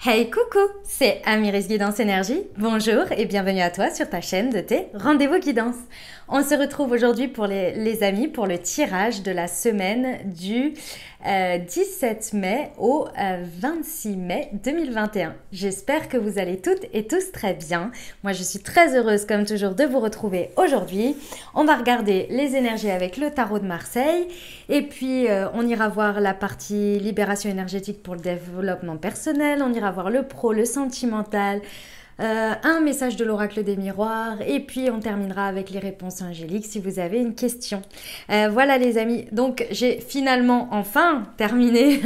Hey coucou, c'est Amiris Guidance Énergie. Bonjour et bienvenue à toi sur ta chaîne de tes rendez-vous guidance. On se retrouve aujourd'hui pour les amis pour le tirage de la semaine du 17 mai au 26 mai 2021. J'espère que vous allez toutes et tous très bien. Moi je suis très heureuse comme toujours de vous retrouver aujourd'hui. On va regarder les énergies avec le tarot de Marseille et puis on ira voir la partie libération énergétique pour le développement personnel, on ira voir le pro, le sentimental, un message de l'oracle des miroirs et puis on terminera avec les réponses angéliques si vous avez une question. Voilà les amis, donc j'ai finalement enfin terminé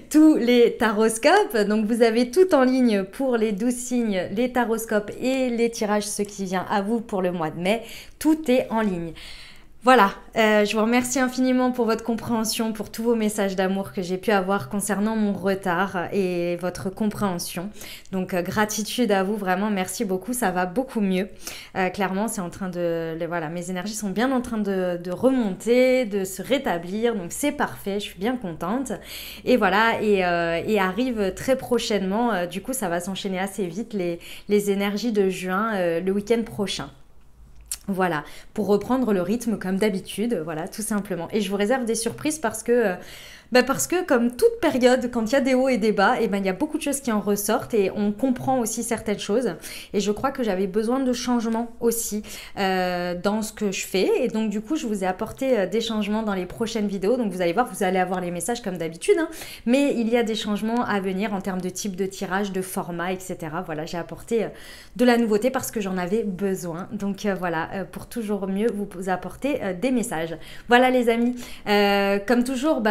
tous les taroscopes, donc vous avez tout en ligne pour les 12 signes, les taroscopes et les tirages, ce qui vient à vous pour le mois de mai, tout est en ligne. Voilà, je vous remercie infiniment pour votre compréhension, pour tous vos messages d'amour que j'ai pu avoir concernant mon retard et votre compréhension. Donc gratitude à vous, vraiment, merci beaucoup, ça va beaucoup mieux. Clairement, c'est en train de... Voilà, mes énergies sont bien en train de remonter, de se rétablir, donc c'est parfait, je suis bien contente. Et voilà, et arrive très prochainement, du coup ça va s'enchaîner assez vite, les énergies de juin, le week-end prochain. Voilà, pour reprendre le rythme comme d'habitude, voilà, tout simplement. Et je vous réserve des surprises parce que comme toute période, quand il y a des hauts et des bas, et ben, il y a beaucoup de choses qui en ressortent et on comprend aussi certaines choses. Et je crois que j'avais besoin de changements aussi dans ce que je fais. Et donc du coup, je vous ai apporté des changements dans les prochaines vidéos. Donc vous allez voir, vous allez avoir les messages comme d'habitude. Hein, mais il y a des changements à venir en termes de type de tirage, de format, etc. Voilà, j'ai apporté de la nouveauté parce que j'en avais besoin. Donc voilà, pour toujours mieux vous apporter des messages. Voilà les amis, comme toujours,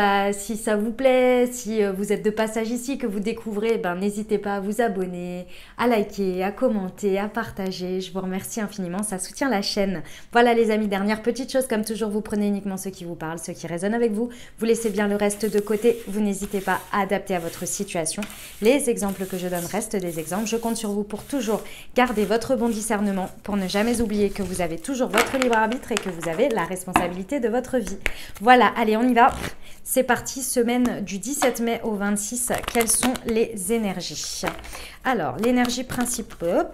si ça vous plaît, si vous êtes de passage ici, que vous découvrez, n'hésitez pas à vous abonner, à liker, à commenter, à partager. Je vous remercie infiniment, ça soutient la chaîne. Voilà les amis, dernière petite chose, comme toujours, vous prenez uniquement ce qui vous parle, ce qui résonne avec vous. Vous laissez bien le reste de côté. Vous n'hésitez pas à adapter à votre situation. Les exemples que je donne restent des exemples. Je compte sur vous pour toujours garder votre bon discernement, pour ne jamais oublier que vous avez toujours votre libre arbitre et que vous avez la responsabilité de votre vie. Voilà, allez, on y va. C'est parti, semaine du 17 mai au 26. Quelles sont les énergies? Alors, l'énergie principale,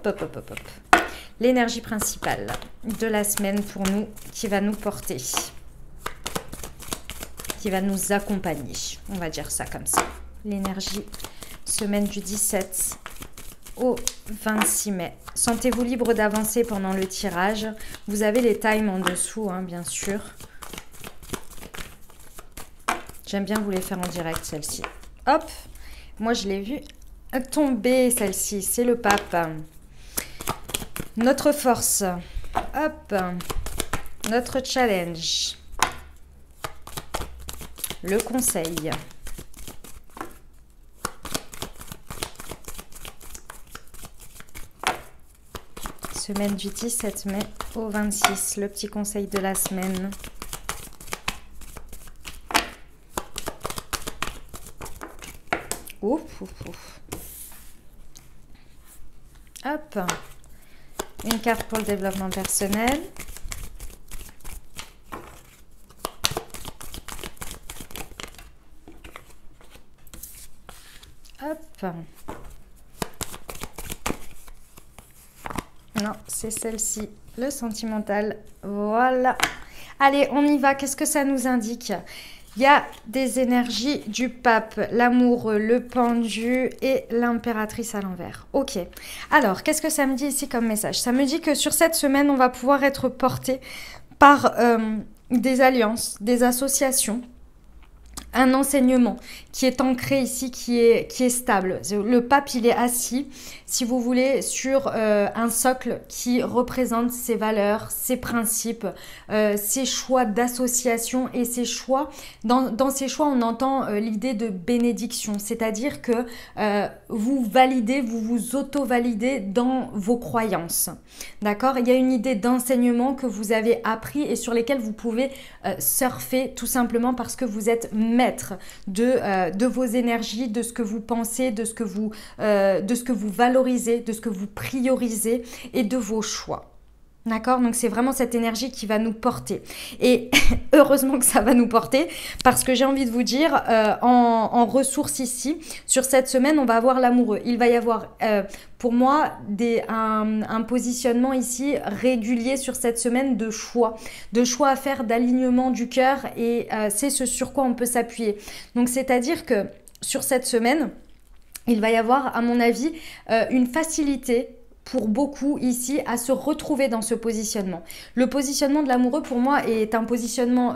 l'énergie principale de la semaine pour nous, qui va nous porter, qui va nous accompagner. On va dire ça comme ça. L'énergie, semaine du 17 au 26 mai. Sentez-vous libre d'avancer pendant le tirage. Vous avez les times en dessous, hein, bien sûr. J'aime bien vous les faire en direct, celle-ci. Hop, moi je l'ai vue tomber, celle-ci. C'est le pape. Notre force. Hop, notre challenge. Le conseil. Semaine du 17 mai au 26, le petit conseil de la semaine. Ouf, ouf, ouf. Hop. Une carte pour le développement personnel. Hop. Non, c'est celle-ci, le sentimental. Voilà. Allez, on y va. Qu'est-ce que ça nous indique ? Il y a des énergies du pape, l'amoureux, le pendu et l'impératrice à l'envers. Ok. Alors, qu'est-ce que ça me dit ici comme message? Ça me dit que sur cette semaine, on va pouvoir être porté par des alliances, des associations, un enseignement qui est ancré ici, qui est stable. Le pape, il est assis, si vous voulez, sur un socle qui représente ses valeurs, ses principes, ses choix d'association et ses choix. Dans ces choix, on entend l'idée de bénédiction, c'est-à-dire que vous validez, vous vous auto-validez dans vos croyances. D'accord? Il y a une idée d'enseignement que vous avez appris et sur lesquelles vous pouvez surfer tout simplement parce que vous êtes maître de vos énergies, de ce que vous pensez, de ce que vous valorisez, de ce que vous priorisez et de vos choix. D'accord? Donc c'est vraiment cette énergie qui va nous porter. Et heureusement que ça va nous porter, parce que j'ai envie de vous dire, en ressources ici, sur cette semaine, on va avoir l'amoureux. Il va y avoir, pour moi, un positionnement ici régulier sur cette semaine de choix à faire, d'alignement du cœur, et c'est ce sur quoi on peut s'appuyer. Donc c'est-à-dire que sur cette semaine, il va y avoir, à mon avis, une facilité pour beaucoup ici à se retrouver dans ce positionnement. Le positionnement de l'amoureux pour moi est un positionnement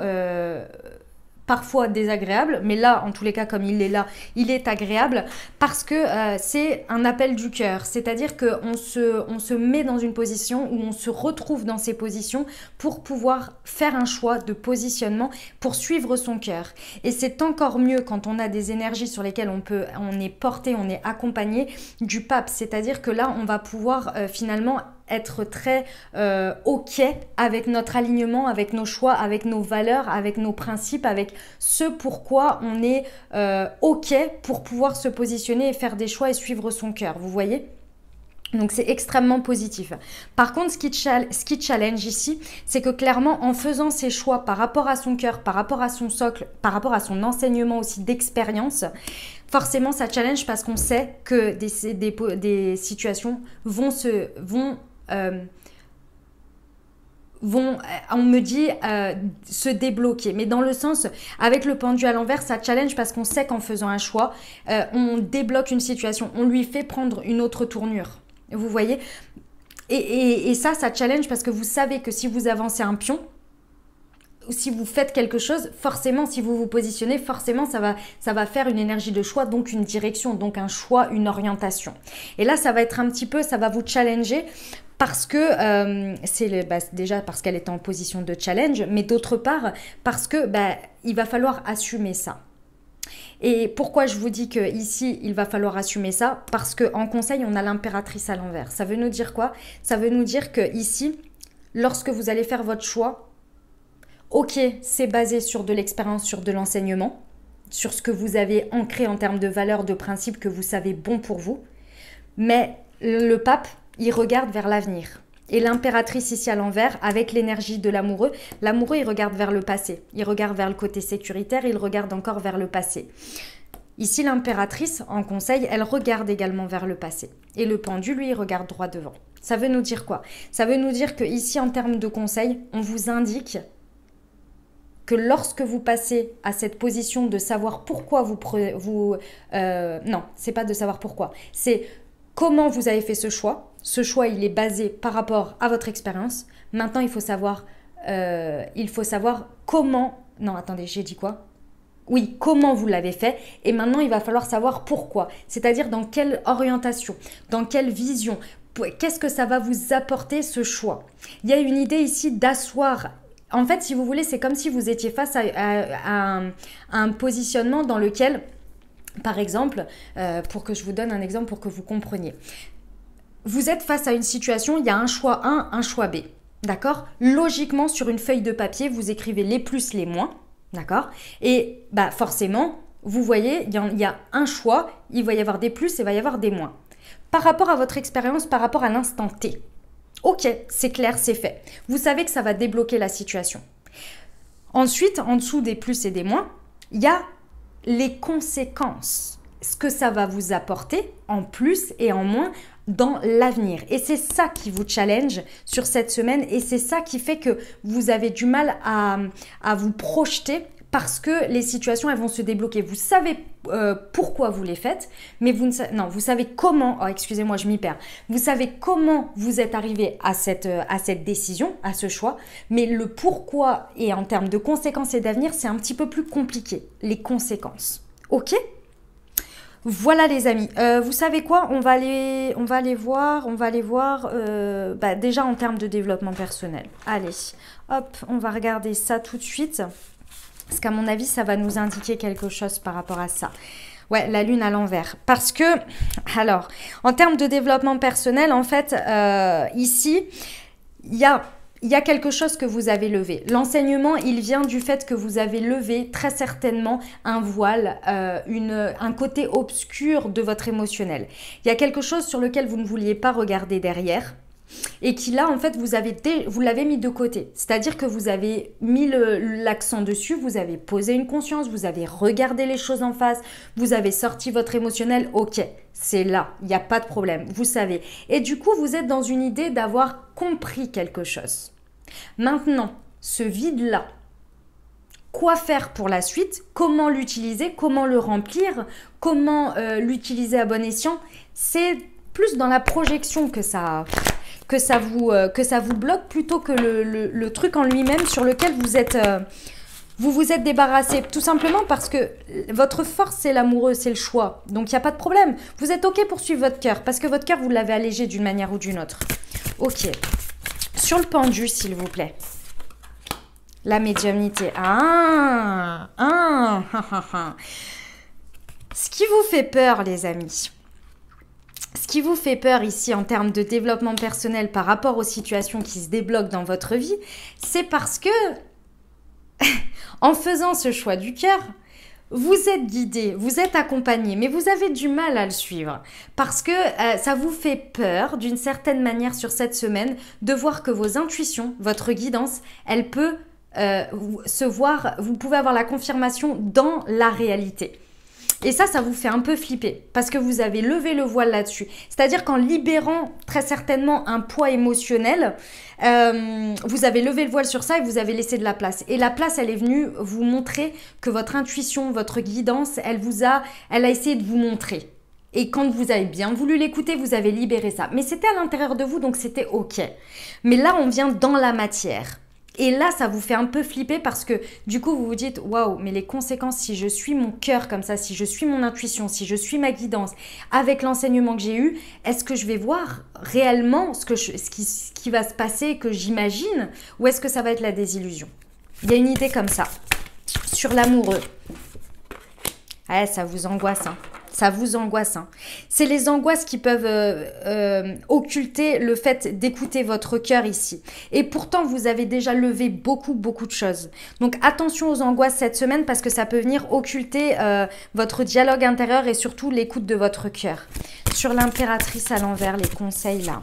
parfois désagréable, mais là, en tous les cas, comme il est là, il est agréable parce que c'est un appel du cœur. C'est-à-dire qu'on se met dans une position où on se retrouve dans ces positions pour pouvoir faire un choix de positionnement pour suivre son cœur. Et c'est encore mieux quand on a des énergies sur lesquelles on est porté, on est accompagné du pape. C'est-à-dire que là, on va pouvoir finalement être très OK avec notre alignement, avec nos choix, avec nos valeurs, avec nos principes, avec ce pourquoi on est OK pour pouvoir se positionner et faire des choix et suivre son cœur. Vous voyez ? Donc c'est extrêmement positif. Par contre, ce qui challenge ici, c'est que clairement, en faisant ses choix par rapport à son cœur, par rapport à son socle, par rapport à son enseignement aussi d'expérience, forcément ça challenge parce qu'on sait que des situations on me dit, se débloquer. Mais dans le sens, avec le pendu à l'envers, ça challenge parce qu'on sait qu'en faisant un choix, on débloque une situation, on lui fait prendre une autre tournure. Vous voyez ? Et ça challenge parce que vous savez que si vous avancez un pion, si vous faites quelque chose, forcément, si vous vous positionnez, forcément, ça va faire une énergie de choix, donc une direction, donc un choix, une orientation. Et là, ça va être un petit peu, ça va vous challenger parce que déjà parce qu'elle est en position de challenge, mais d'autre part parce que il va falloir assumer ça. Et pourquoi je vous dis qu'ici, il va falloir assumer ça? Parce qu'en conseil, on a l'impératrice à l'envers. Ça veut nous dire quoi? Ça veut nous dire qu'ici, lorsque vous allez faire votre choix, ok, c'est basé sur de l'expérience, sur de l'enseignement, sur ce que vous avez ancré en termes de valeurs, de principes que vous savez bon pour vous. Mais le pape, il regarde vers l'avenir. Et l'impératrice ici à l'envers, avec l'énergie de l'amoureux, il regarde vers le passé. Il regarde vers le côté sécuritaire, il regarde encore vers le passé. Ici, l'impératrice, en conseil, elle regarde également vers le passé. Et le pendu, lui, il regarde droit devant. Ça veut nous dire quoi? Ça veut nous dire qu'ici, en termes de conseil, on vous indique que lorsque vous passez à cette position de savoir pourquoi non, c'est pas de savoir pourquoi. C'est comment vous avez fait ce choix. Ce choix, il est basé par rapport à votre expérience. Maintenant, il faut savoir comment... Non, attendez, j'ai dit quoi? Oui, comment vous l'avez fait. Et maintenant, il va falloir savoir pourquoi. C'est-à-dire dans quelle orientation, dans quelle vision. Qu'est-ce que ça va vous apporter, ce choix? Il y a une idée ici d'asseoir. En fait, si vous voulez, c'est comme si vous étiez face à un positionnement dans lequel, par exemple, pour que je vous donne un exemple pour que vous compreniez. Vous êtes face à une situation, il y a un choix A, un choix B. D'accord? Logiquement, sur une feuille de papier, vous écrivez les plus, les moins. D'accord? Et forcément, vous voyez, il y a un choix, il va y avoir des plus et il va y avoir des moins. Par rapport à votre expérience, par rapport à l'instant T. Ok, c'est clair, c'est fait. Vous savez que ça va débloquer la situation. Ensuite, en dessous des plus et des moins, il y a les conséquences. Ce que ça va vous apporter en plus et en moins dans l'avenir. Et c'est ça qui vous challenge sur cette semaine et c'est ça qui fait que vous avez du mal à vous projeter parce que les situations, elles vont se débloquer. Vous savez pourquoi vous les faites, mais vous savez comment, excusez-moi, je m'y perds. Vous savez comment vous êtes arrivé à cette décision, à ce choix, mais le pourquoi et en termes de conséquences et d'avenir, c'est un petit peu plus compliqué, les conséquences. Ok ? Voilà les amis, vous savez quoi, on va aller voir déjà en termes de développement personnel. Allez, hop, on va regarder ça tout de suite, parce qu'à mon avis, ça va nous indiquer quelque chose par rapport à ça. Ouais, la lune à l'envers. Parce que, alors, en termes de développement personnel, en fait, ici, il y a quelque chose que vous avez levé. L'enseignement, il vient du fait que vous avez levé très certainement un voile, un côté obscur de votre émotionnel. Il y a quelque chose sur lequel vous ne vouliez pas regarder derrière. et qui là, en fait, vous l'avez mis de côté. C'est-à-dire que vous avez mis l'accent dessus, vous avez posé une conscience, vous avez regardé les choses en face, vous avez sorti votre émotionnel, ok, c'est là, il n'y a pas de problème, vous savez. Et du coup, vous êtes dans une idée d'avoir compris quelque chose. Maintenant, ce vide-là, quoi faire pour la suite? Comment l'utiliser? Comment le remplir? Comment l'utiliser à bon escient? C'est plus dans la projection que ça vous bloque plutôt que le truc en lui-même sur lequel vous vous êtes débarrassé. Tout simplement parce que votre force, c'est l'amoureux, c'est le choix. Donc, il n'y a pas de problème. Vous êtes OK pour suivre votre cœur parce que votre cœur, vous l'avez allégé d'une manière ou d'une autre. OK. Sur le pendu, s'il vous plaît. La médiumnité. Ce qui vous fait peur, les amis. Ce qui vous fait peur ici en termes de développement personnel par rapport aux situations qui se débloquent dans votre vie, c'est parce que en faisant ce choix du cœur, vous êtes guidé, vous êtes accompagné, mais vous avez du mal à le suivre parce que ça vous fait peur d'une certaine manière sur cette semaine de voir que vos intuitions, votre guidance, elle peut se voir, vous pouvez avoir la confirmation dans la réalité. Et ça vous fait un peu flipper parce que vous avez levé le voile là-dessus. C'est-à-dire qu'en libérant très certainement un poids émotionnel, vous avez levé le voile sur ça et vous avez laissé de la place. Et la place, elle est venue vous montrer que votre intuition, votre guidance, elle a essayé de vous montrer. Et quand vous avez bien voulu l'écouter, vous avez libéré ça. Mais c'était à l'intérieur de vous, donc c'était OK. Mais là, on vient dans la matière. Et là, ça vous fait un peu flipper parce que du coup, vous vous dites « Waouh, mais les conséquences, si je suis mon cœur comme ça, si je suis mon intuition, si je suis ma guidance, avec l'enseignement que j'ai eu, est-ce que je vais voir réellement ce qui va se passer, que j'imagine, ou est-ce que ça va être la désillusion ?» Il y a une idée comme ça. Sur l'amoureux. Ouais, ça vous angoisse, hein. Ça vous angoisse. Hein. C'est les angoisses qui peuvent occulter le fait d'écouter votre cœur ici. Et pourtant, vous avez déjà levé beaucoup de choses. Donc, attention aux angoisses cette semaine parce que ça peut venir occulter votre dialogue intérieur et surtout l'écoute de votre cœur. Sur l'impératrice à l'envers, les conseils là.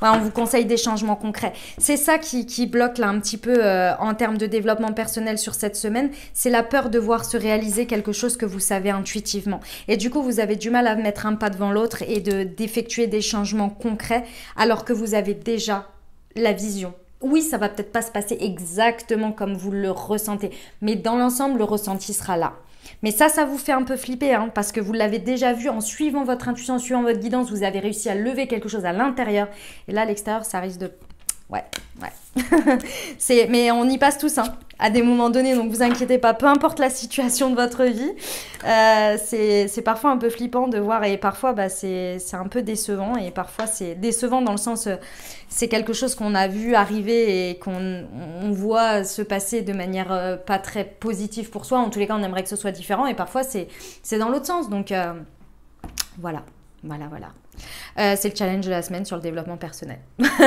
Ouais, on vous conseille des changements concrets. C'est ça qui bloque là un petit peu en termes de développement personnel sur cette semaine. C'est la peur de voir se réaliser quelque chose que vous savez intuitivement. Et du coup, vous avez du mal à mettre un pas devant l'autre et d'effectuer des changements concrets alors que vous avez déjà la vision. Oui, ça va peut-être pas se passer exactement comme vous le ressentez, mais dans l'ensemble, le ressenti sera là. Mais ça vous fait un peu flipper hein, parce que vous l'avez déjà vu en suivant votre intuition, en suivant votre guidance, vous avez réussi à lever quelque chose à l'intérieur. Et là, à l'extérieur, ça risque de... Ouais. Mais on y passe tous hein, à des moments donnés, donc vous inquiétez pas, peu importe la situation de votre vie, c'est parfois un peu flippant de voir et parfois c'est un peu décevant et parfois c'est décevant dans le sens c'est quelque chose qu'on a vu arriver et qu'on voit se passer de manière pas très positive pour soi. En tous les cas, on aimerait que ce soit différent et parfois c'est dans l'autre sens. Donc voilà. C'est le challenge de la semaine sur le développement personnel.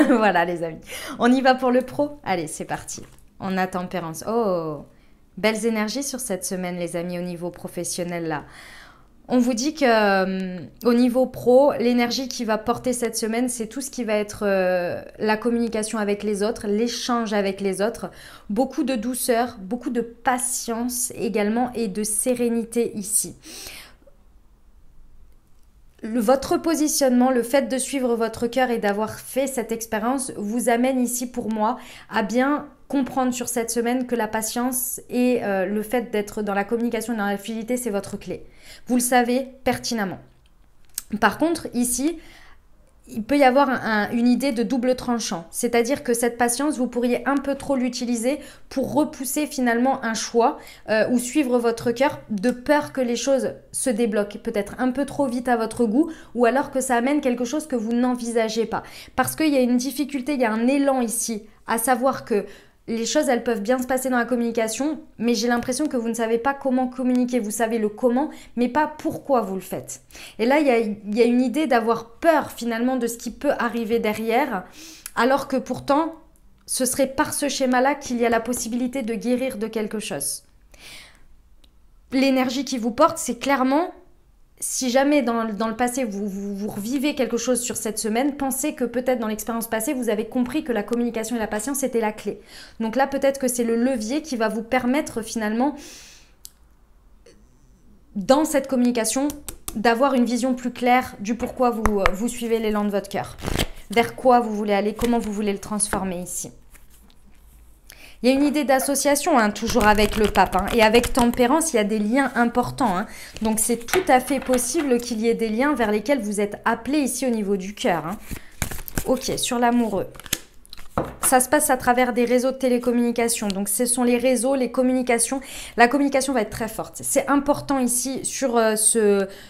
Voilà les amis. On y va pour le pro? Allez, c'est parti. On a tempérance. Oh, belles énergies sur cette semaine les amis au niveau professionnel là. On vous dit que au niveau pro, l'énergie qui va porter cette semaine, c'est tout ce qui va être la communication avec les autres, l'échange avec les autres, beaucoup de douceur, beaucoup de patience également et de sérénité ici. Votre positionnement, le fait de suivre votre cœur et d'avoir fait cette expérience vous amène ici pour moi à bien comprendre sur cette semaine que la patience et le fait d'être dans la communication et dans la fluidité, c'est votre clé. Vous le savez pertinemment. Par contre, ici, il peut y avoir une idée de double tranchant. C'est-à-dire que cette patience, vous pourriez un peu trop l'utiliser pour repousser finalement un choix ou suivre votre cœur de peur que les choses se débloquent peut-être un peu trop vite à votre goût ou alors que ça amène quelque chose que vous n'envisagez pas. Parce qu'il y a une difficulté, il y a un élan ici à savoir que les choses, elles peuvent bien se passer dans la communication, mais j'ai l'impression que vous ne savez pas comment communiquer. Vous savez le comment, mais pas pourquoi vous le faites. Et là, il y a une idée d'avoir peur finalement de ce qui peut arriver derrière, alors que pourtant, ce serait par ce schéma-là qu'il y a la possibilité de guérir de quelque chose. L'énergie qui vous porte, c'est clairement si jamais dans le passé, vous revivez quelque chose sur cette semaine, pensez que peut-être dans l'expérience passée, vous avez compris que la communication et la patience étaient la clé. Donc là, peut-être que c'est le levier qui va vous permettre finalement, dans cette communication, d'avoir une vision plus claire du pourquoi vous suivez l'élan de votre cœur. Vers quoi vous voulez aller, comment vous voulez le transformer ici. Il y a une idée d'association, hein, toujours avec le pape. Hein, et avec tempérance, il y a des liens importants. Hein. Donc, c'est tout à fait possible qu'il y ait des liens vers lesquels vous êtes appelés ici au niveau du cœur. Hein. Ok, sur l'amoureux. Ça se passe à travers des réseaux de télécommunications. Donc, ce sont les réseaux, les communications. La communication va être très forte. C'est important ici, sur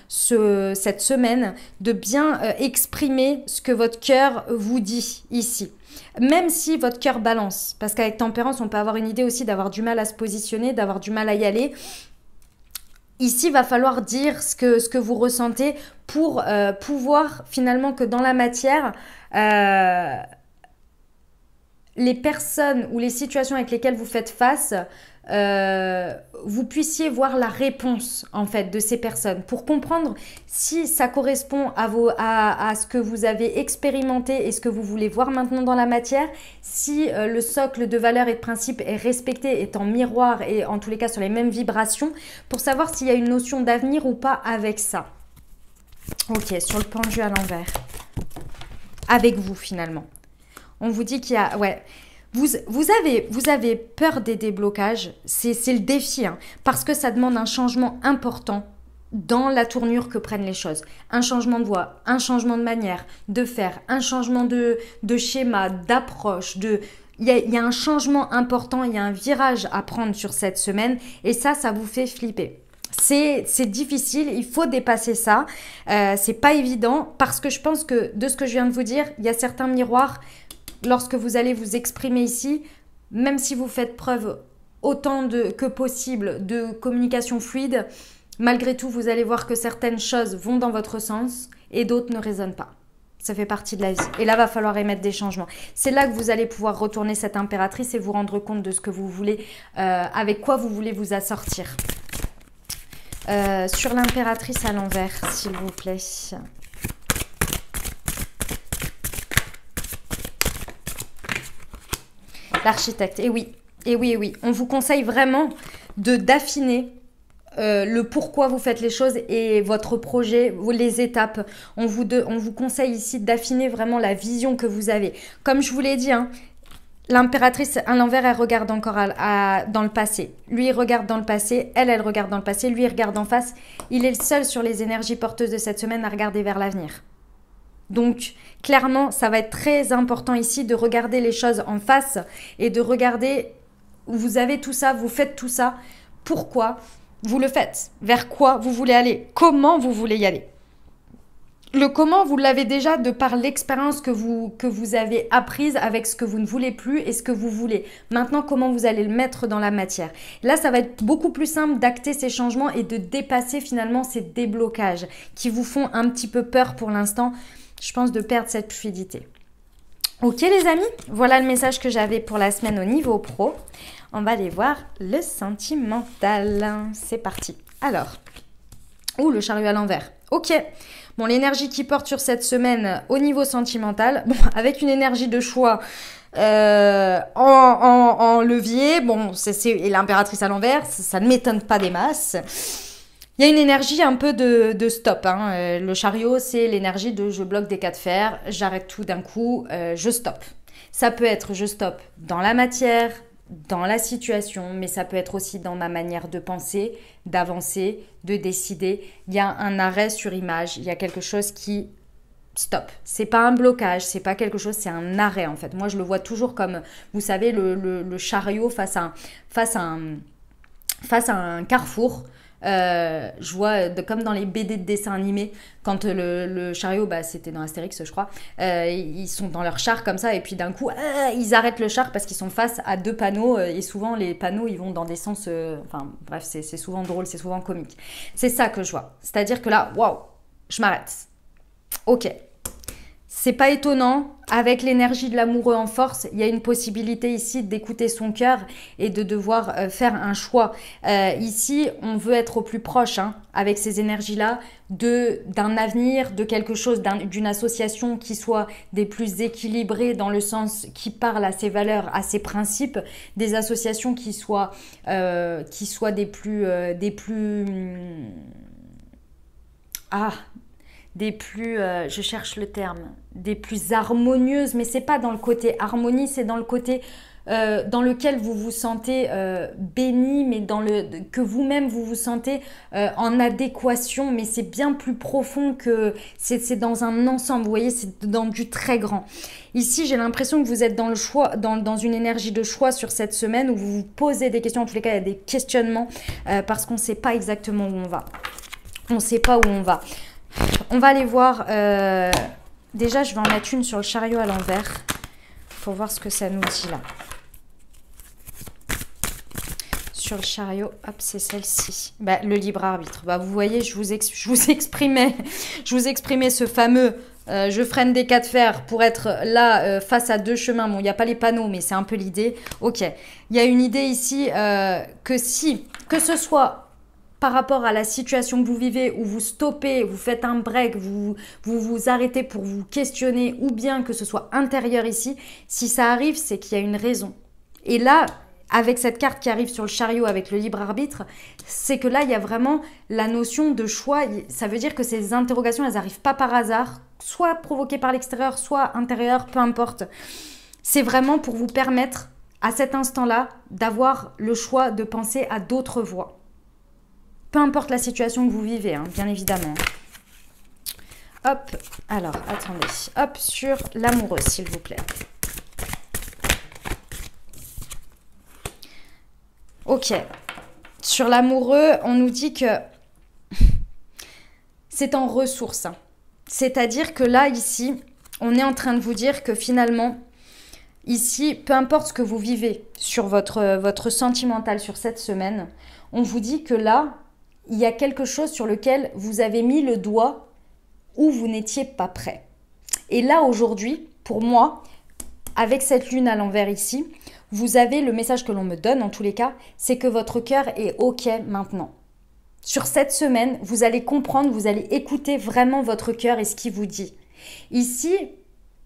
cette semaine, de bien exprimer ce que votre cœur vous dit ici. Même si votre cœur balance. Parce qu'avec tempérance, on peut avoir une idée aussi d'avoir du mal à se positionner, d'avoir du mal à y aller. Ici, il va falloir dire ce que vous ressentez pour pouvoir, finalement, que dans la matière... les personnes ou les situations avec lesquelles vous faites face, vous puissiez voir la réponse en fait de ces personnes pour comprendre si ça correspond à ce que vous avez expérimenté et ce que vous voulez voir maintenant dans la matière, si le socle de valeurs et de principes est respecté, est en miroir et en tous les cas sur les mêmes vibrations, pour savoir s'il y a une notion d'avenir ou pas avec ça. Ok, sur le pendu à l'envers. Avec vous finalement. On vous dit qu'il y a... Ouais, vous avez peur des déblocages. C'est le défi, hein, parce que ça demande un changement important dans la tournure que prennent les choses. Un changement de voix, un changement de manière de faire, un changement de schéma, d'approche, Il y a un changement important, il y a un virage à prendre sur cette semaine et ça vous fait flipper. C'est difficile, il faut dépasser ça. C'est pas évident parce que je pense que de ce que je viens de vous dire, il y a certains miroirs. Lorsque vous allez vous exprimer ici, même si vous faites preuve autant que possible de communication fluide, malgré tout, vous allez voir que certaines choses vont dans votre sens et d'autres ne résonnent pas. Ça fait partie de la vie. Et là, va falloir émettre des changements. C'est là que vous allez pouvoir retourner cette impératrice et vous rendre compte de ce que vous voulez, avec quoi vous voulez vous assortir. Sur l'impératrice à l'envers, s'il vous plaît. L'architecte, et oui, on vous conseille vraiment d'affiner le pourquoi vous faites les choses et votre projet, les étapes. On vous conseille ici d'affiner vraiment la vision que vous avez. Comme je vous l'ai dit, hein, l'impératrice à l'envers, elle regarde encore dans le passé. Lui, il regarde dans le passé, elle regarde dans le passé, lui, il regarde en face. Il est le seul sur les énergies porteuses de cette semaine à regarder vers l'avenir. Donc, clairement, ça va être très important ici de regarder les choses en face et de regarder, vous avez tout ça, vous faites tout ça, pourquoi vous le faites, vers quoi vous voulez aller, comment vous voulez y aller. Le comment, vous l'avez déjà de par l'expérience que vous avez apprise avec ce que vous ne voulez plus et ce que vous voulez. Maintenant, comment vous allez le mettre dans la matière. Là, ça va être beaucoup plus simple d'acter ces changements et de dépasser finalement ces déblocages qui vous font un petit peu peur pour l'instant. Je pense de perdre cette fluidité. Ok les amis, voilà le message que j'avais pour la semaine au niveau pro. On va aller voir le sentimental. C'est parti. Alors, le chariot à l'envers. Ok. Bon, l'énergie qui porte sur cette semaine au niveau sentimental, bon, avec une énergie de choix en levier, bon, et l'impératrice à l'envers, ça ne m'étonne pas des masses. Il y a une énergie un peu de stop. Hein. Le chariot, c'est l'énergie de je bloque des cas de fer, j'arrête tout d'un coup, je stoppe. Ça peut être je stoppe dans la matière, dans la situation, mais ça peut être aussi dans ma manière de penser, d'avancer, de décider. Il y a un arrêt sur image, il y a quelque chose qui stop. C'est pas un blocage, c'est pas quelque chose, c'est un arrêt en fait. Moi, je le vois toujours comme, vous savez, le chariot face à un carrefour. Je vois comme dans les BD de dessins animés quand le chariot, c'était dans Astérix je crois, ils sont dans leur char comme ça et puis d'un coup ils arrêtent le char parce qu'ils sont face à deux panneaux et souvent les panneaux ils vont dans des sens enfin bref c'est souvent drôle, c'est souvent comique. C'est ça que je vois, c'est à dire que là waouh, je m'arrête. Ok, c'est pas étonnant avec l'énergie de l'amoureux en force, il y a une possibilité ici d'écouter son cœur et de devoir faire un choix. Ici, on veut être au plus proche avec ces énergies-là d'un avenir, de quelque chose, d'une association qui soit des plus équilibrées dans le sens qui parle à ses valeurs, à ses principes, des associations qui soient des plus je cherche le terme, des plus harmonieuses, mais c'est pas dans le côté harmonie, c'est dans le côté dans lequel vous vous sentez béni, mais que vous-même vous vous sentez en adéquation, mais c'est bien plus profond que c'est dans un ensemble, vous voyez, c'est dans du très grand. Ici, j'ai l'impression que vous êtes dans le choix, dans une énergie de choix sur cette semaine où vous vous posez des questions, en tous les cas, il y a des questionnements parce qu'on ne sait pas exactement où on va. On ne sait pas où on va. On va aller voir. Déjà, je vais en mettre une sur le chariot à l'envers pour voir ce que ça nous dit là. Sur le chariot, hop, c'est celle-ci. Le libre arbitre. Vous voyez, je vous exprimais ce fameux je freine des cas de fer pour être là face à deux chemins. Bon, il n'y a pas les panneaux, mais c'est un peu l'idée. Ok, il y a une idée ici que ce soit par rapport à la situation que vous vivez, où vous stoppez, vous faites un break, vous arrêtez pour vous questionner, ou bien que ce soit intérieur ici, si ça arrive, c'est qu'il y a une raison. Et là, avec cette carte qui arrive sur le chariot avec le libre arbitre, c'est que là, il y a vraiment la notion de choix. Ça veut dire que ces interrogations, elles n'arrivent pas par hasard, soit provoquées par l'extérieur, soit intérieures, peu importe. C'est vraiment pour vous permettre, à cet instant-là, d'avoir le choix de penser à d'autres voies. Peu importe la situation que vous vivez, bien évidemment. Hop, alors, attendez. Hop, sur l'amoureux, s'il vous plaît. Ok. Sur l'amoureux, on nous dit que c'est en ressources. C'est-à-dire que là, ici, on est en train de vous dire que finalement, ici, peu importe ce que vous vivez sur votre sentimental sur cette semaine, on vous dit que là, il y a quelque chose sur lequel vous avez mis le doigt où vous n'étiez pas prêt. Et là, aujourd'hui, pour moi, avec cette lune à l'envers ici, vous avez le message que l'on me donne, en tous les cas, c'est que votre cœur est OK maintenant. Sur cette semaine, vous allez comprendre, vous allez écouter vraiment votre cœur et ce qu'il vous dit. Ici,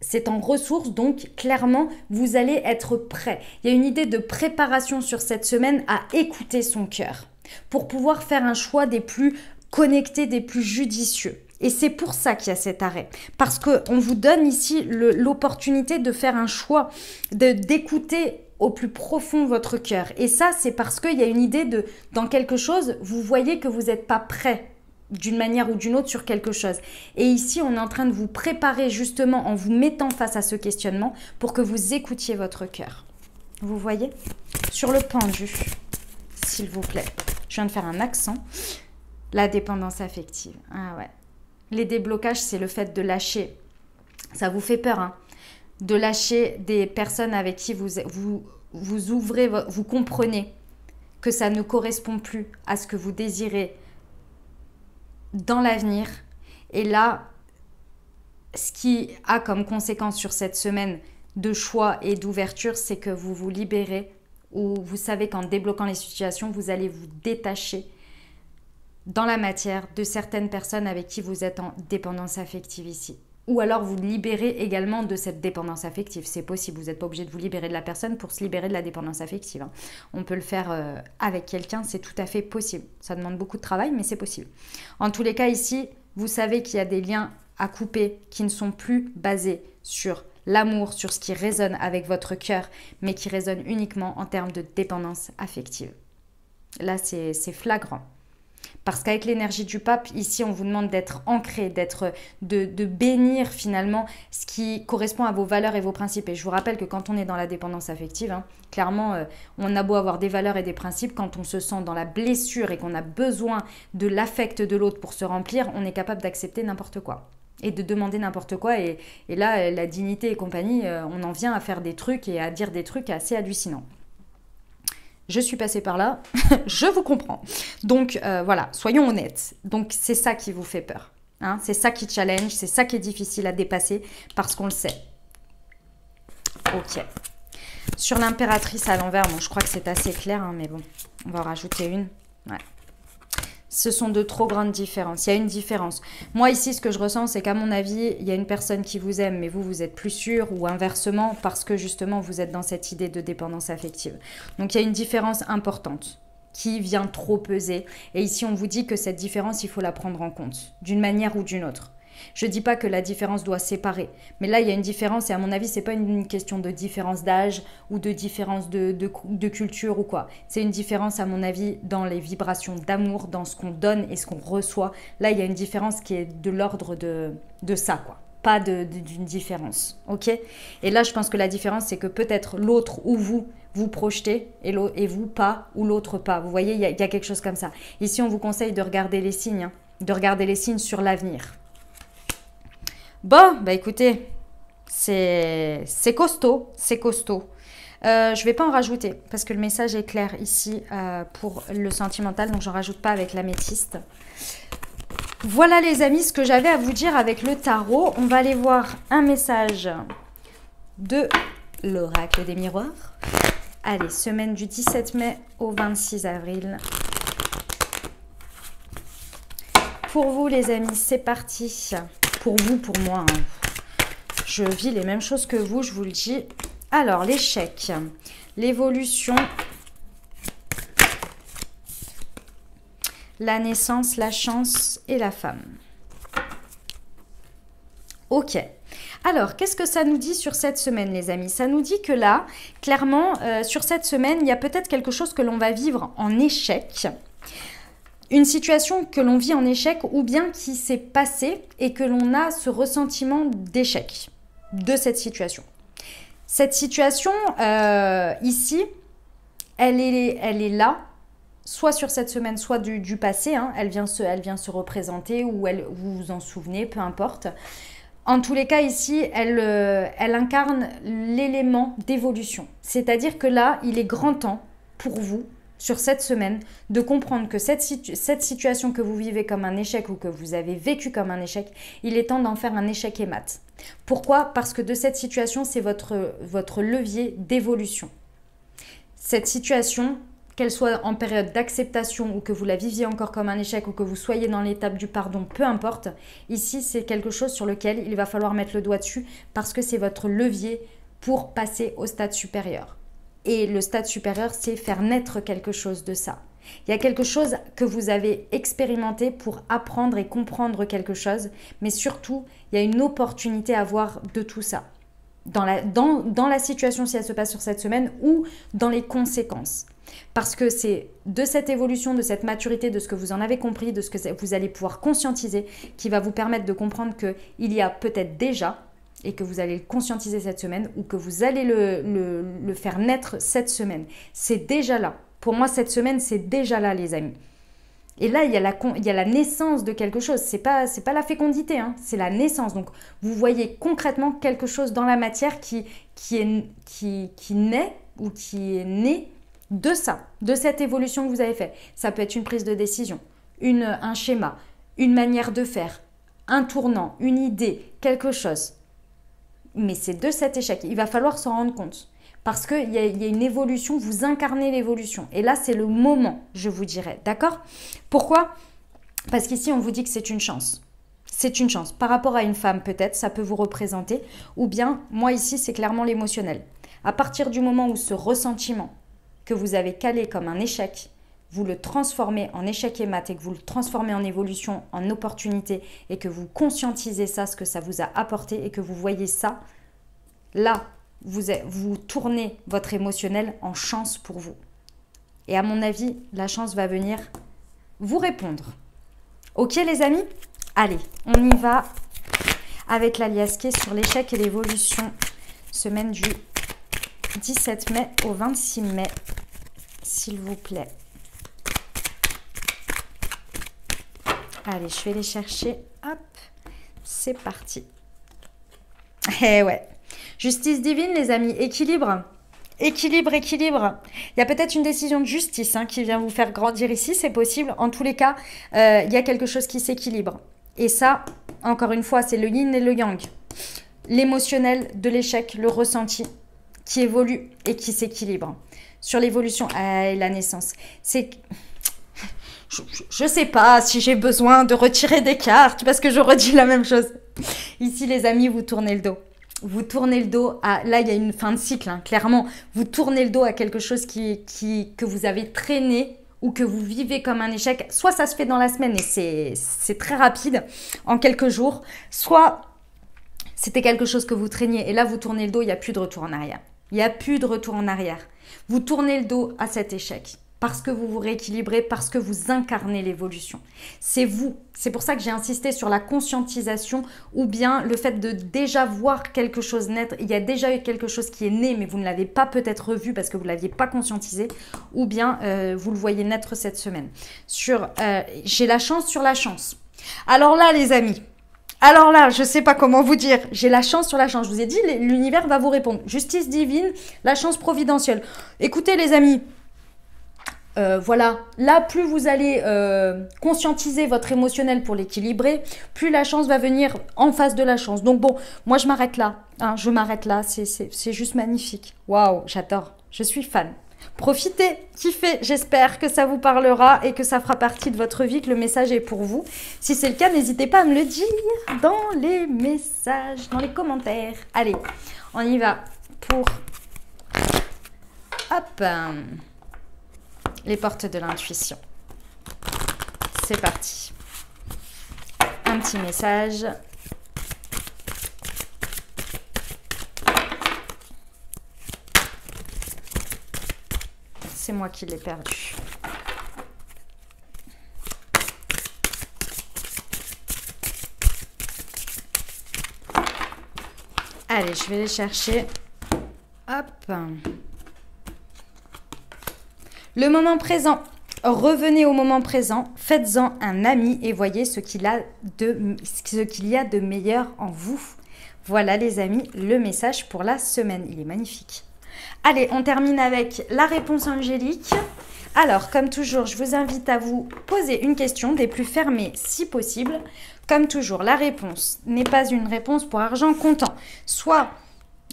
c'est en ressources, donc clairement, vous allez être prêt. Il y a une idée de préparation sur cette semaine à écouter son cœur pour pouvoir faire un choix des plus connectés, des plus judicieux. Et c'est pour ça qu'il y a cet arrêt. Parce qu'on vous donne ici l'opportunité de faire un choix, d'écouter au plus profond votre cœur. Et ça, c'est parce qu'il y a une idée dans quelque chose, vous voyez que vous n'êtes pas prêt d'une manière ou d'une autre sur quelque chose. Et ici, on est en train de vous préparer justement en vous mettant face à ce questionnement pour que vous écoutiez votre cœur. Vous voyez? Sur le pendu, s'il vous plaît. Je viens de faire un accent. La dépendance affective. Ah ouais. Les déblocages, c'est le fait de lâcher. Ça vous fait peur, de lâcher des personnes avec qui vous ouvrez, vous comprenez que ça ne correspond plus à ce que vous désirez dans l'avenir. Et là, ce qui a comme conséquence sur cette semaine de choix et d'ouverture, c'est que vous vous libérez, ou vous savez qu'en débloquant les situations, vous allez vous détacher dans la matière de certaines personnes avec qui vous êtes en dépendance affective ici. Ou alors vous libérez également de cette dépendance affective. C'est possible, vous n'êtes pas obligé de vous libérer de la personne pour se libérer de la dépendance affective. On peut le faire avec quelqu'un, c'est tout à fait possible. Ça demande beaucoup de travail, mais c'est possible. En tous les cas ici, vous savez qu'il y a des liens à couper qui ne sont plus basés sur l'amour, sur ce qui résonne avec votre cœur, mais qui résonne uniquement en termes de dépendance affective. Là, c'est flagrant. Parce qu'avec l'énergie du pape, ici, on vous demande d'être ancré, de bénir finalement ce qui correspond à vos valeurs et vos principes. Et je vous rappelle que quand on est dans la dépendance affective, clairement, on a beau avoir des valeurs et des principes, quand on se sent dans la blessure et qu'on a besoin de l'affect de l'autre pour se remplir, on est capable d'accepter n'importe quoi. Et de demander n'importe quoi. Et là, la dignité et compagnie, on en vient à faire des trucs et à dire des trucs assez hallucinants. Je suis passée par là, je vous comprends. Donc voilà, soyons honnêtes. Donc c'est ça qui vous fait peur. C'est ça qui challenge, c'est ça qui est difficile à dépasser parce qu'on le sait. Ok. Sur l'impératrice à l'envers, bon, je crois que c'est assez clair, hein, mais bon, on va en rajouter une. Ouais. Ce sont de trop grandes différences. Il y a une différence. Moi, ici, ce que je ressens, c'est qu'à mon avis, il y a une personne qui vous aime, mais vous, vous êtes plus sûr, ou inversement, parce que justement, vous êtes dans cette idée de dépendance affective. Donc, il y a une différence importante qui vient trop peser. Et ici, on vous dit que cette différence, il faut la prendre en compte, d'une manière ou d'une autre. Je ne dis pas que la différence doit séparer, mais là, il y a une différence et à mon avis, ce n'est pas une question de différence d'âge ou de différence de culture ou quoi. C'est une différence, à mon avis, dans les vibrations d'amour, dans ce qu'on donne et ce qu'on reçoit. Là, il y a une différence qui est de l'ordre de ça, quoi. Pas d'une différence, ok? Et là, je pense que la différence, c'est que peut-être l'autre ou vous projetez et vous pas ou l'autre pas. Vous voyez, il y a quelque chose comme ça. Ici, on vous conseille de regarder les signes, hein, de regarder les signes sur l'avenir. Bon, bah écoutez, c'est costaud, c'est costaud. Je vais pas en rajouter parce que le message est clair ici pour le sentimental, donc j'en rajoute pas avec l'améthyste. Voilà les amis, ce que j'avais à vous dire avec le tarot. On va aller voir un message de l'oracle des miroirs. Allez, semaine du 17 mai au 26 avril. Pour vous les amis, c'est parti. Pour vous, pour moi, hein. Je vis les mêmes choses que vous, je vous le dis. Alors, l'échec, l'évolution, la naissance, la chance et la femme. Ok. Alors, qu'est-ce que ça nous dit sur cette semaine, les amis? Ça nous dit que là, clairement, sur cette semaine, il y a peut-être quelque chose que l'on va vivre en échec. Une situation que l'on vit en échec ou bien qui s'est passée et que l'on a ce ressentiment d'échec de cette situation. Cette situation, ici, elle est là, soit sur cette semaine, soit du passé. Hein, elle vient se représenter ou vous vous en souvenez, peu importe. En tous les cas, ici, elle incarne l'élément d'évolution. C'est-à-dire que là, il est grand temps pour vous, sur cette semaine, de comprendre que cette situation que vous vivez comme un échec ou que vous avez vécu comme un échec, il est temps d'en faire un échec et mat. Pourquoi? Parce que de cette situation, c'est votre levier d'évolution. Cette situation, qu'elle soit en période d'acceptation ou que vous la viviez encore comme un échec ou que vous soyez dans l'étape du pardon, peu importe, ici, c'est quelque chose sur lequel il va falloir mettre le doigt dessus parce que c'est votre levier pour passer au stade supérieur. Et le stade supérieur, c'est faire naître quelque chose de ça. Il y a quelque chose que vous avez expérimenté pour apprendre et comprendre quelque chose, mais surtout, il y a une opportunité à voir de tout ça. Dans la situation, si elle se passe sur cette semaine, ou dans les conséquences. Parce que c'est de cette évolution, de cette maturité, de ce que vous en avez compris, de ce que vous allez pouvoir conscientiser, qui va vous permettre de comprendre qu'il y a peut-être déjà, et que vous allez le conscientiser cette semaine ou que vous allez le faire naître cette semaine. C'est déjà là. Pour moi, cette semaine, c'est déjà là, les amis. Et là, il y a la naissance de quelque chose. C'est pas la fécondité, hein, c'est la naissance. Donc, vous voyez concrètement quelque chose dans la matière qui naît ou qui est né de ça, de cette évolution que vous avez faite. Ça peut être une prise de décision, un schéma, une manière de faire, un tournant, une idée, quelque chose. Mais c'est de cet échec. Il va falloir s'en rendre compte. Parce qu'il y a une évolution, vous incarnez l'évolution. Et là, c'est le moment, je vous dirais. D'accord? Pourquoi? Parce qu'ici, on vous dit que c'est une chance. C'est une chance. Par rapport à une femme, peut-être, ça peut vous représenter. Ou bien, moi, ici, c'est clairement l'émotionnel. À partir du moment où ce ressentiment que vous avez calé comme un échec, vous le transformez en échec et mat et que vous le transformez en évolution, en opportunité et que vous conscientisez ça, ce que ça vous a apporté et que vous voyez ça, là, vous tournez votre émotionnel en chance pour vous. Et à mon avis, la chance va venir vous répondre. Ok les amis? Allez, on y va avec l'alias qui est sur l'échec et l'évolution. Semaine du 17 mai au 26 mai, s'il vous plaît. Allez, je vais les chercher. Hop, c'est parti. Eh ouais. Justice divine, les amis. Équilibre. Équilibre, équilibre. Il y a peut-être une décision de justice qui vient vous faire grandir ici. C'est possible. En tous les cas, il y a quelque chose qui s'équilibre. Et ça, encore une fois, c'est le yin et le yang. L'émotionnel de l'échec, le ressenti. qui évolue et qui s'équilibre. Sur l'évolution et la naissance, c'est... Je ne sais pas si j'ai besoin de retirer des cartes parce que je redis la même chose. Ici, les amis, vous tournez le dos. Vous tournez le dos à... Là, il y a une fin de cycle, hein, clairement. Vous tournez le dos à quelque chose que vous avez traîné ou que vous vivez comme un échec. Soit ça se fait dans la semaine et c'est très rapide, en quelques jours. Soit c'était quelque chose que vous traîniez et là, vous tournez le dos, il n'y a plus de retour en arrière. Il n'y a plus de retour en arrière. Vous tournez le dos à cet échec parce que vous vous rééquilibrez, parce que vous incarnez l'évolution. C'est vous. C'est pour ça que j'ai insisté sur la conscientisation ou bien le fait de déjà voir quelque chose naître. Il y a déjà eu quelque chose qui est né, mais vous ne l'avez pas peut-être revu parce que vous ne l'aviez pas conscientisé, ou bien vous le voyez naître cette semaine. J'ai la chance sur la chance. Alors là, les amis, alors là, je ne sais pas comment vous dire, j'ai la chance sur la chance. Je vous ai dit, l'univers va vous répondre. Justice divine, la chance providentielle. Écoutez les amis, voilà, là plus vous allez conscientiser votre émotionnel pour l'équilibrer, plus la chance va venir en face de la chance. Donc bon, moi je m'arrête là, hein, je m'arrête là, c'est juste magnifique. Waouh, j'adore, je suis fan. Profitez, kiffez, j'espère que ça vous parlera et que ça fera partie de votre vie, que le message est pour vous. Si c'est le cas, n'hésitez pas à me le dire dans les messages, dans les commentaires. Allez, on y va pour... Hop, les portes de l'intuition. C'est parti. Un petit message. C'est moi qui l'ai perdu. Allez, je vais les chercher. Hop. Le moment présent. Revenez au moment présent, faites-en un ami et voyez ce qu'il y a de meilleur en vous. Voilà les amis, le message pour la semaine. Il est magnifique. Allez, on termine avec la réponse angélique. Alors, comme toujours, je vous invite à vous poser une question des plus fermées si possible. Comme toujours, la réponse n'est pas une réponse pour argent comptant. Soit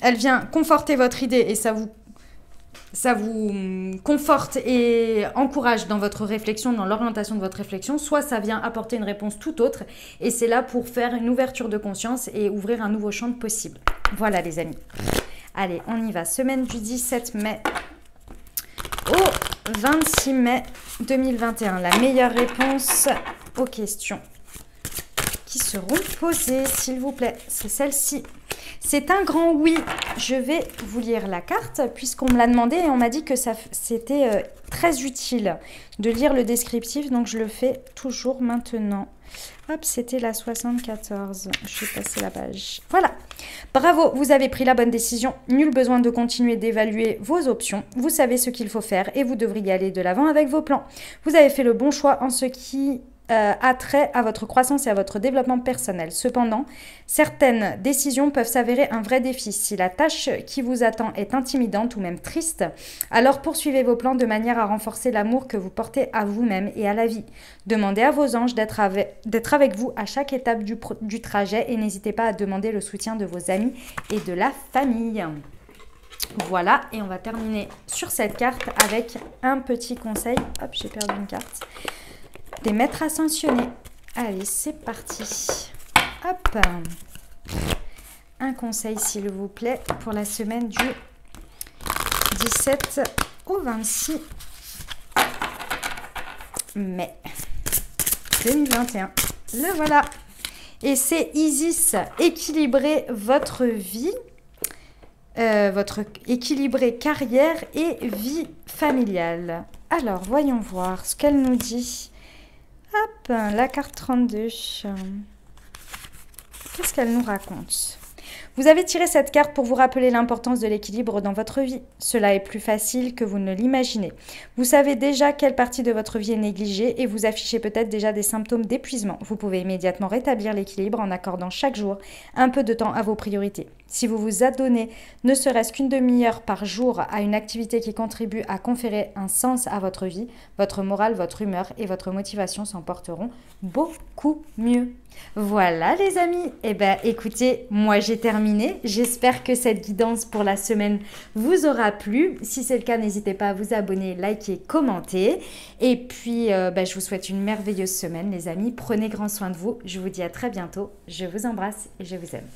elle vient conforter votre idée et ça vous conforte et encourage dans votre réflexion, dans l'orientation de votre réflexion, soit ça vient apporter une réponse tout autre et c'est là pour faire une ouverture de conscience et ouvrir un nouveau champ de possible. Voilà les amis. Allez, on y va. Semaine du 17 mai au 26 mai 2021. La meilleure réponse aux questions qui seront posées, s'il vous plaît, c'est celle-ci. C'est un grand oui. Je vais vous lire la carte puisqu'on me l'a demandé et on m'a dit que c'était très utile de lire le descriptif. Donc, je le fais toujours maintenant. Hop, c'était la 74. Je vais passer la page. Voilà. Bravo, vous avez pris la bonne décision. Nul besoin de continuer d'évaluer vos options. Vous savez ce qu'il faut faire et vous devriez aller de l'avant avec vos plans. Vous avez fait le bon choix en ce qui a trait à votre croissance et à votre développement personnel. Cependant, certaines décisions peuvent s'avérer un vrai défi. Si la tâche qui vous attend est intimidante ou même triste, alors poursuivez vos plans de manière à renforcer l'amour que vous portez à vous-même et à la vie. Demandez à vos anges d'être avec vous à chaque étape du trajet et n'hésitez pas à demander le soutien de vos amis et de la famille. Voilà, et on va terminer sur cette carte avec un petit conseil. Hop, j'ai perdu une carte. Des maîtres ascensionnés. Allez, c'est parti. Hop. Un conseil, s'il vous plaît, pour la semaine du 17 au 26 mai 2021. Le voilà. Et c'est Isis. Équilibrer votre vie, votre équilibrer carrière et vie familiale. Alors, voyons voir ce qu'elle nous dit. Hop, la carte 32. Qu'est-ce qu'elle nous raconte? Vous avez tiré cette carte pour vous rappeler l'importance de l'équilibre dans votre vie. Cela est plus facile que vous ne l'imaginez. Vous savez déjà quelle partie de votre vie est négligée et vous affichez peut-être déjà des symptômes d'épuisement. Vous pouvez immédiatement rétablir l'équilibre en accordant chaque jour un peu de temps à vos priorités. Si vous vous adonnez ne serait-ce qu'une demi-heure par jour à une activité qui contribue à conférer un sens à votre vie, votre morale, votre humeur et votre motivation s'en porteront beaucoup mieux. Voilà les amis, eh bien écoutez, moi j'ai terminé. J'espère que cette guidance pour la semaine vous aura plu. Si c'est le cas, n'hésitez pas à vous abonner, liker, commenter. Et puis je vous souhaite une merveilleuse semaine les amis. Prenez grand soin de vous. Je vous dis à très bientôt. Je vous embrasse et je vous aime.